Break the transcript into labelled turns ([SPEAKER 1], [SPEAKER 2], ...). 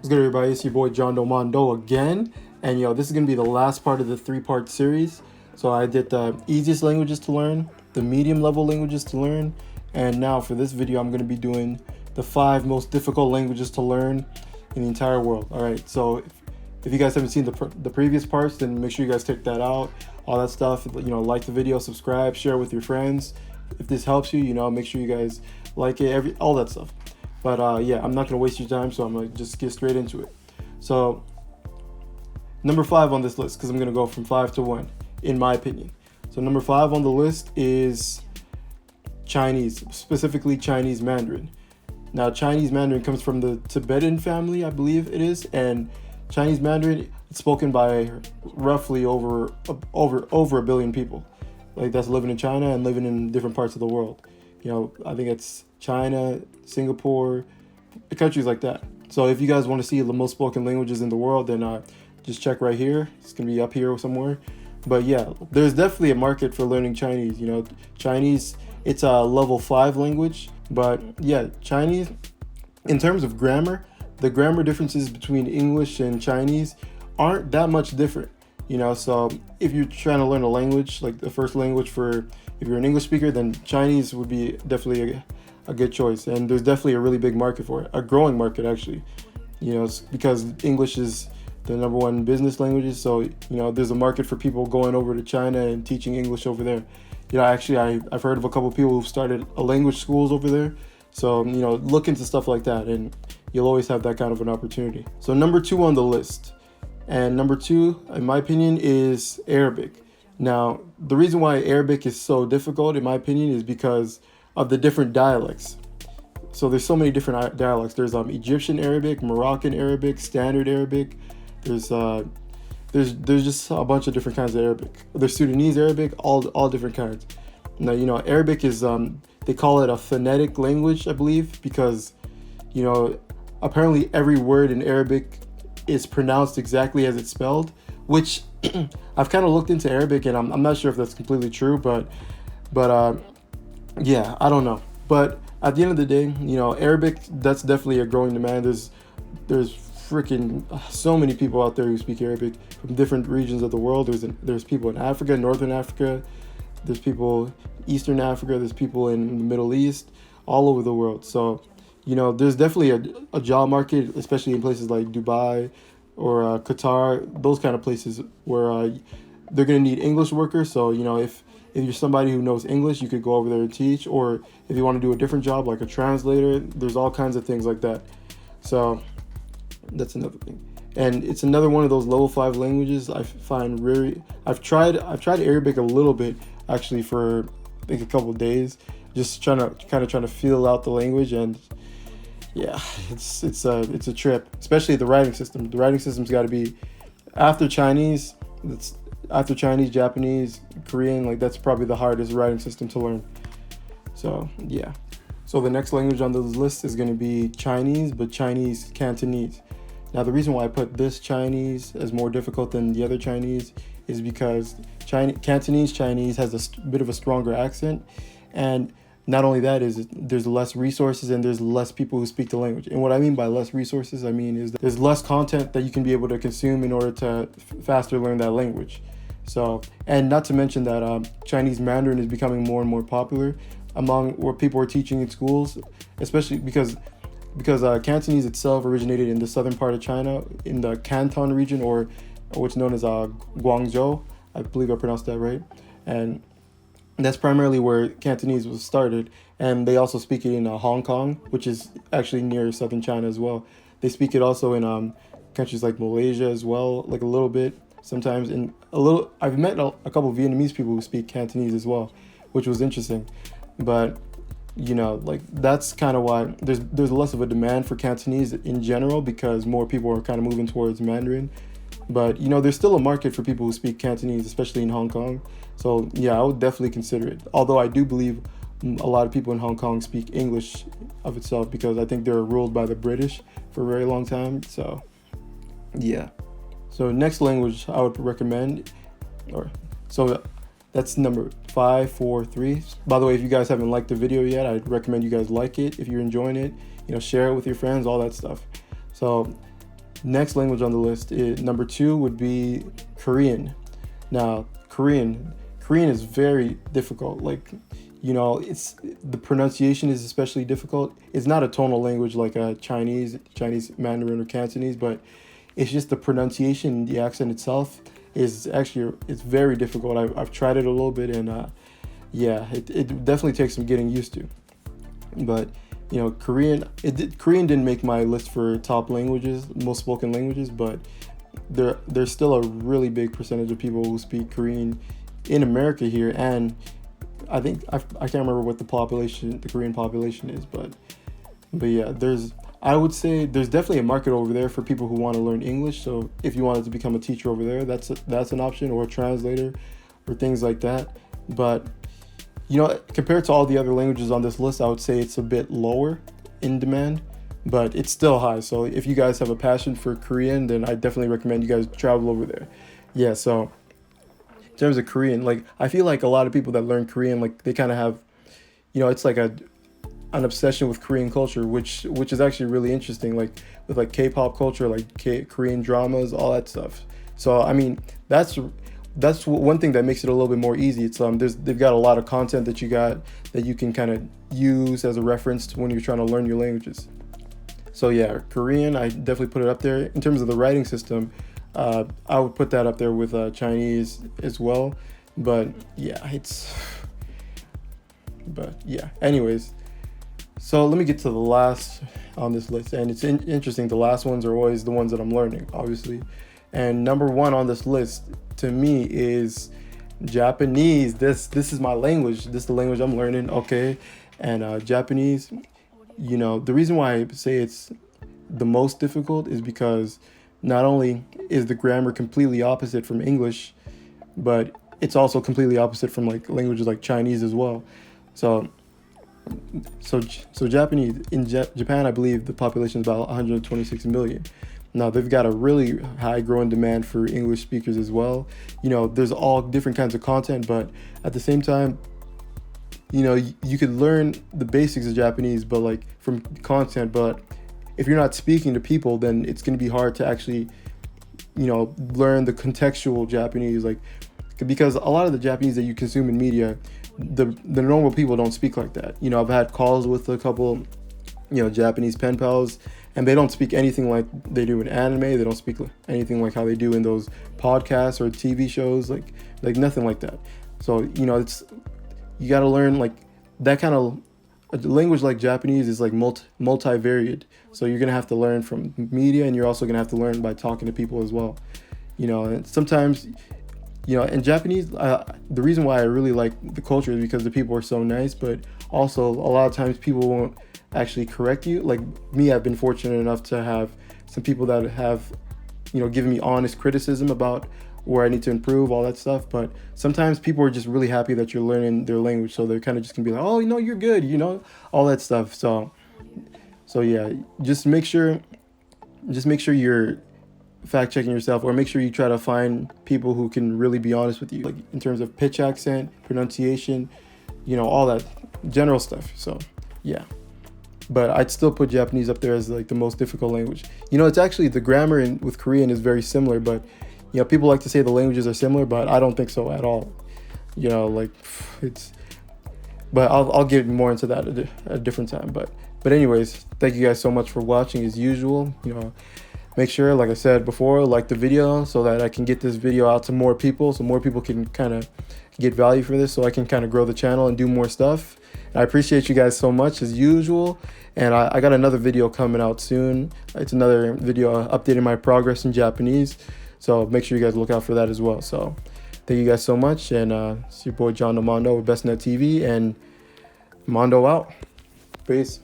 [SPEAKER 1] What's good, everybody? It's your boy John Domando again, and this is gonna be the last part of the three-part series. So I did the easiest languages to learn, the medium level languages to learn, and now for this video I'm gonna be doing the 5 most difficult languages to learn in the entire world. All right, so if you guys haven't seen the previous parts, then make sure you guys check that out, all that stuff. Like the video, subscribe, share with your friends. If this helps you, make sure you guys like it, all that stuff. But yeah, I'm not gonna waste your time, so I'm gonna just get straight into it. So number 5 on this list, because I'm gonna go from 5 to 1, in my opinion. So number 5 on the list is Chinese, specifically Chinese Mandarin. Now, Chinese Mandarin comes from the Tibetan family, I believe it is, and Chinese Mandarin is spoken by roughly over a billion people, like that's living in China and living in different parts of the world. I think it's China, Singapore, countries like that. So if you guys want to see the most spoken languages in the world, then just check right here. It's gonna be up here somewhere. But yeah, there's definitely a market for learning Chinese. Chinese, it's a level 5 language. But yeah, Chinese, in terms of grammar, the grammar differences between English and Chinese aren't that much different. So if you're trying to learn a language, like the first language if you're an English speaker, then Chinese would be definitely a good choice. And there's definitely a really big market for it, a growing market actually. It's because English is the #1 business languages. So, there's a market for people going over to China and teaching English over there. Actually, I've heard of a couple of people who've started language schools over there. So, look into stuff like that and you'll always have that kind of an opportunity. So number 2 on the list, and number 2, in my opinion, is Arabic. Now, the reason why Arabic is so difficult, in my opinion, is because of the different dialects. So there's so many different dialects. There's Egyptian Arabic, Moroccan Arabic, Standard Arabic. There's just a bunch of different kinds of Arabic. There's Sudanese Arabic, all different kinds. Now, Arabic is they call it a phonetic language, I believe, because apparently every word in Arabic is pronounced exactly as it's spelled, which I've kind of looked into Arabic and I'm not sure if that's completely true, but yeah, I don't know. But at the end of the day, Arabic, that's definitely a growing demand. There's freaking so many people out there who speak Arabic from different regions of the world. There's people in Africa, Northern Africa, there's people Eastern Africa, there's people in the Middle East, all over the world. So there's definitely a job market, especially in places like Dubai or Qatar, those kind of places where they're going to need English workers. So, if you're somebody who knows English, you could go over there and teach. Or if you want to do a different job, like a translator, there's all kinds of things like that. So that's another thing. And it's another one of those level 5 languages I find really, I've tried Arabic a little bit, actually, for I think a couple of days, just trying to feel out the language. And yeah, it's a trip, especially the writing system. The writing system's got to be after Chinese, Japanese, Korean, like that's probably the hardest writing system to learn. So yeah. So the next language on the list is going to be Chinese, but Chinese Cantonese. Now, the reason why I put this Chinese as more difficult than the other Chinese is because Cantonese Chinese has a bit of a stronger accent, and not only that, is there's less resources and there's less people who speak the language. And what I mean by less resources, I mean is that there's less content that you can be able to consume in order to faster learn that language. So, and not to mention that Chinese Mandarin is becoming more and more popular among what people are teaching in schools, especially because Cantonese itself originated in the southern part of China, in the Canton region, or what's known as Guangzhou. I believe I pronounced that right. And that's primarily where Cantonese was started. And they also speak it in Hong Kong, which is actually near southern China as well. They speak it also in countries like Malaysia as well, like a little bit sometimes. And I've met a couple of Vietnamese people who speak Cantonese as well, which was interesting. But like that's kind of why there's less of a demand for Cantonese in general, because more people are kind of moving towards Mandarin. But there's still a market for people who speak Cantonese, especially in Hong Kong. So yeah, I would definitely consider it. Although I do believe a lot of people in Hong Kong speak English of itself, because I think they were ruled by the British for a very long time. So yeah. So next language I would recommend, that's number 5, 4, 3. By the way, if you guys haven't liked the video yet, I'd recommend you guys like it. If you're enjoying it, share it with your friends, all that stuff. So Next language on the list is number 2 would be Korean. Now, Korean is very difficult. Like, it's the pronunciation is especially difficult. It's not a tonal language like a Chinese Mandarin or Cantonese, but it's just the pronunciation, the accent itself is actually it's very difficult. I've tried it a little bit, and yeah, it definitely takes some getting used to. But Korean didn't make my list for top languages, most spoken languages, but there's still a really big percentage of people who speak Korean in America here, and I think I can't remember what the Korean population is, but yeah, I would say there's definitely a market over there for people who want to learn English. So if you wanted to become a teacher over there, that's an option, or a translator, or things like that. But compared to all the other languages on this list, I would say it's a bit lower in demand, but it's still high. So if you guys have a passion for Korean, then I definitely recommend you guys travel over there. Yeah, so in terms of Korean, like, I feel like a lot of people that learn Korean, like, they kind of have, it's like an obsession with Korean culture, which is actually really interesting, like with like K-pop culture, like Korean dramas, all that stuff. So I mean, that's one thing that makes it a little bit more easy. It's they've got a lot of content that you can kind of use as a reference to when you're trying to learn your languages. So yeah, Korean, I definitely put it up there. In terms of the writing system, I would put that up there with Chinese as well. But yeah, anyways, so let me get to the last on this list, and it's interesting. The last ones are always the ones that I'm learning, obviously. And number 1 on this list to me is Japanese. This is my language. This is the language I'm learning. Okay, and Japanese. The reason why I say it's the most difficult is because not only is the grammar completely opposite from English, but it's also completely opposite from like languages like Chinese as well. So Japanese, in Japan, I believe the population is about 126 million. Now they've got a really high growing demand for English speakers as well. There's all different kinds of content, but at the same time, you could learn the basics of Japanese, but like from content, but if you're not speaking to people, then it's going to be hard to actually, learn the contextual Japanese, like, because a lot of the Japanese that you consume in media, the normal people don't speak like that. I've had calls with a couple, Japanese pen pals, and they don't speak anything like they do in anime. They don't speak anything like how they do in those podcasts or TV shows, like nothing like that. So, you got to learn like that kind of a language. Like Japanese is like multi-varied. So you're going to have to learn from media, and you're also going to have to learn by talking to people as well. And sometimes, in Japanese, the reason why I really like the culture is because the people are so nice, but also a lot of times people won't actually correct you. Like me, I've been fortunate enough to have some people that have, given me honest criticism about where I need to improve, all that stuff. But sometimes people are just really happy that you're learning their language, so they're kind of just gonna be like, oh, you're good, all that stuff. So yeah, just make sure you're fact checking yourself, or make sure you try to find people who can really be honest with you, like in terms of pitch, accent, pronunciation, all that general stuff. So yeah, but I'd still put Japanese up there as like the most difficult language. It's actually, the grammar with Korean is very similar, but people like to say the languages are similar, but I don't think so at all. But I'll get more into that at a different time. But anyways, thank you guys so much for watching as usual. Make sure, like I said before, like the video so that I can get this video out to more people, so more people can kind of get value for this, so I can kind of grow the channel and do more stuff. And I appreciate you guys so much as usual. And I got another video coming out soon. It's another video updating my progress in Japanese. So make sure you guys look out for that as well. So thank you guys so much. And it's your boy John Mondo with BestNetTV, and Mondo out. Peace.